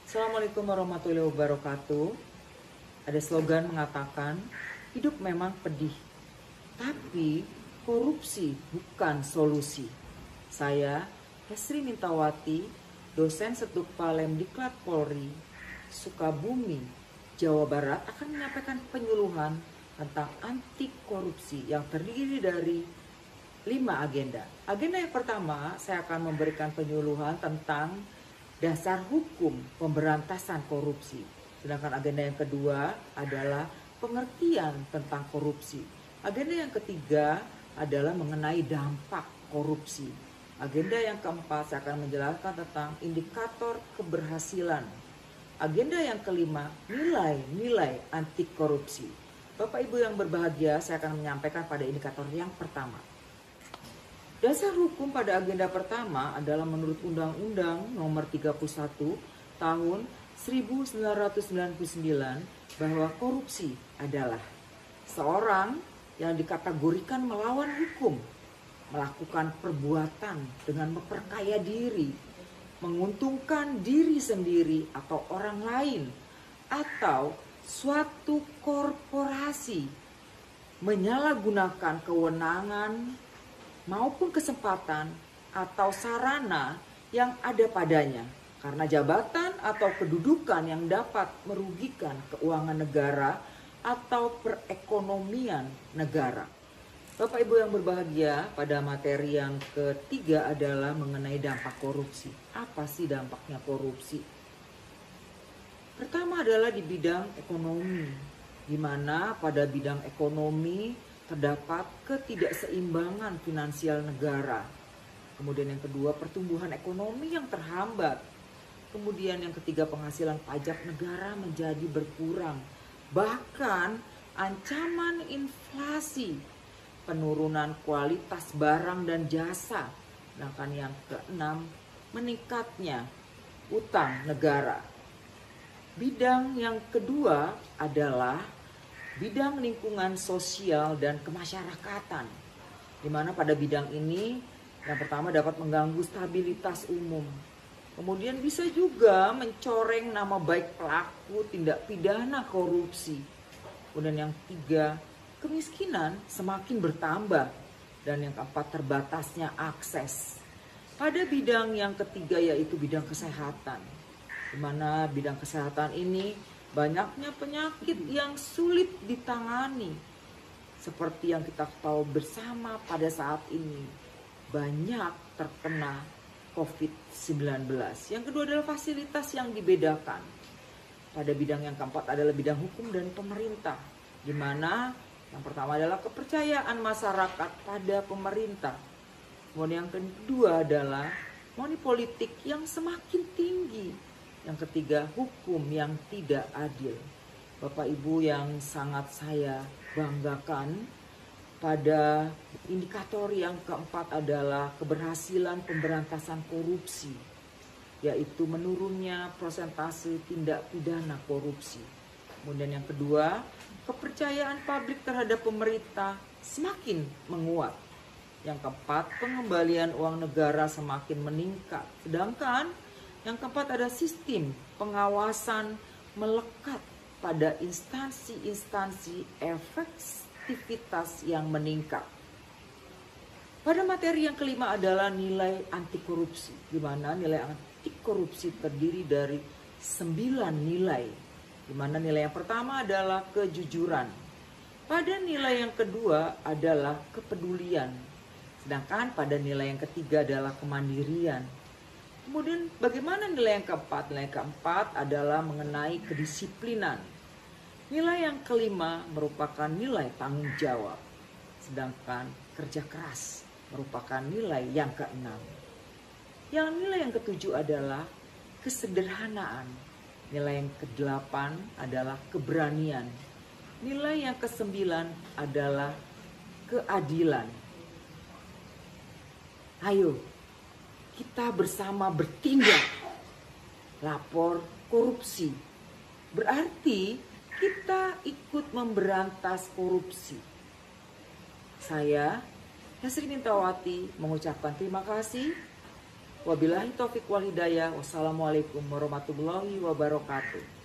Assalamualaikum warahmatullahi wabarakatuh. Ada slogan mengatakan, hidup memang pedih, tapi korupsi bukan solusi. Saya, Hesri Mintawati, dosen Setukpa Lemdiklat Polri, Sukabumi, Jawa Barat akan menyampaikan penyuluhan tentang anti korupsi yang terdiri dari 5 agenda. Agenda yang pertama, saya akan memberikan penyuluhan tentang dasar hukum pemberantasan korupsi. Sedangkan agenda yang kedua adalah pengertian tentang korupsi. Agenda yang ketiga adalah mengenai dampak korupsi. Agenda yang keempat saya akan menjelaskan tentang indikator keberhasilan. Agenda yang kelima, nilai-nilai anti korupsi. Bapak Ibu yang berbahagia, saya akan menyampaikan pada indikator yang pertama. Dasar hukum pada agenda pertama adalah menurut Undang-Undang Nomor 31 Tahun 1999 bahwa korupsi adalah seorang yang dikategorikan melawan hukum, melakukan perbuatan dengan memperkaya diri, menguntungkan diri sendiri atau orang lain, atau suatu korporasi menyalahgunakan kewenangan maupun kesempatan atau sarana yang ada padanya karena jabatan atau kedudukan yang dapat merugikan keuangan negara atau perekonomian negara. Bapak Ibu yang berbahagia, pada materi yang ketiga adalah mengenai dampak korupsi. Apa sih dampaknya korupsi? Pertama adalah di bidang ekonomi, di mana pada bidang ekonomi terdapat ketidakseimbangan finansial negara. Kemudian yang kedua, pertumbuhan ekonomi yang terhambat. Kemudian yang ketiga, penghasilan pajak negara menjadi berkurang. Bahkan ancaman inflasi, penurunan kualitas barang dan jasa. Sedangkan yang keenam, meningkatnya utang negara. Bidang yang kedua adalah bidang lingkungan sosial dan kemasyarakatan, di mana pada bidang ini yang pertama dapat mengganggu stabilitas umum, kemudian bisa juga mencoreng nama baik pelaku tindak pidana korupsi. Kemudian yang tiga, kemiskinan semakin bertambah, dan yang keempat, terbatasnya akses. Pada bidang yang ketiga yaitu bidang kesehatan, di mana bidang kesehatan ini banyaknya penyakit yang sulit ditangani. Seperti yang kita tahu bersama pada saat ini, banyak terkena COVID-19. Yang kedua adalah fasilitas yang dibedakan. Pada bidang yang keempat adalah bidang hukum dan pemerintah, di mana yang pertama adalah kepercayaan masyarakat pada pemerintah. Kemudian yang kedua adalah money politik yang semakin tinggi. Yang ketiga, hukum yang tidak adil. Bapak Ibu yang sangat saya banggakan, pada indikator yang keempat adalah keberhasilan pemberantasan korupsi, yaitu menurunnya persentase tindak pidana korupsi. Kemudian yang kedua, kepercayaan publik terhadap pemerintah semakin menguat. Yang keempat, pengembalian uang negara semakin meningkat. Sedangkan yang keempat ada sistem pengawasan melekat pada instansi-instansi efektivitas yang meningkat. Pada materi yang kelima adalah nilai anti korupsi, di mana nilai anti korupsi terdiri dari 9 nilai, di mana nilai yang pertama adalah kejujuran. Pada nilai yang kedua adalah kepedulian, sedangkan pada nilai yang ketiga adalah kemandirian. Kemudian bagaimana nilai yang keempat? Nilai keempat adalah mengenai kedisiplinan. Nilai yang kelima merupakan nilai tanggung jawab. Sedangkan kerja keras merupakan nilai yang keenam. Yang nilai yang ketujuh adalah kesederhanaan. Nilai yang kedelapan adalah keberanian. Nilai yang kesembilan adalah keadilan. Ayo, kita bersama bertindak. Lapor korupsi. Berarti kita ikut memberantas korupsi. Saya, Hesri Mintawati, mengucapkan terima kasih. Wabillahi taufiq wal hidayah. Wassalamualaikum warahmatullahi wabarakatuh.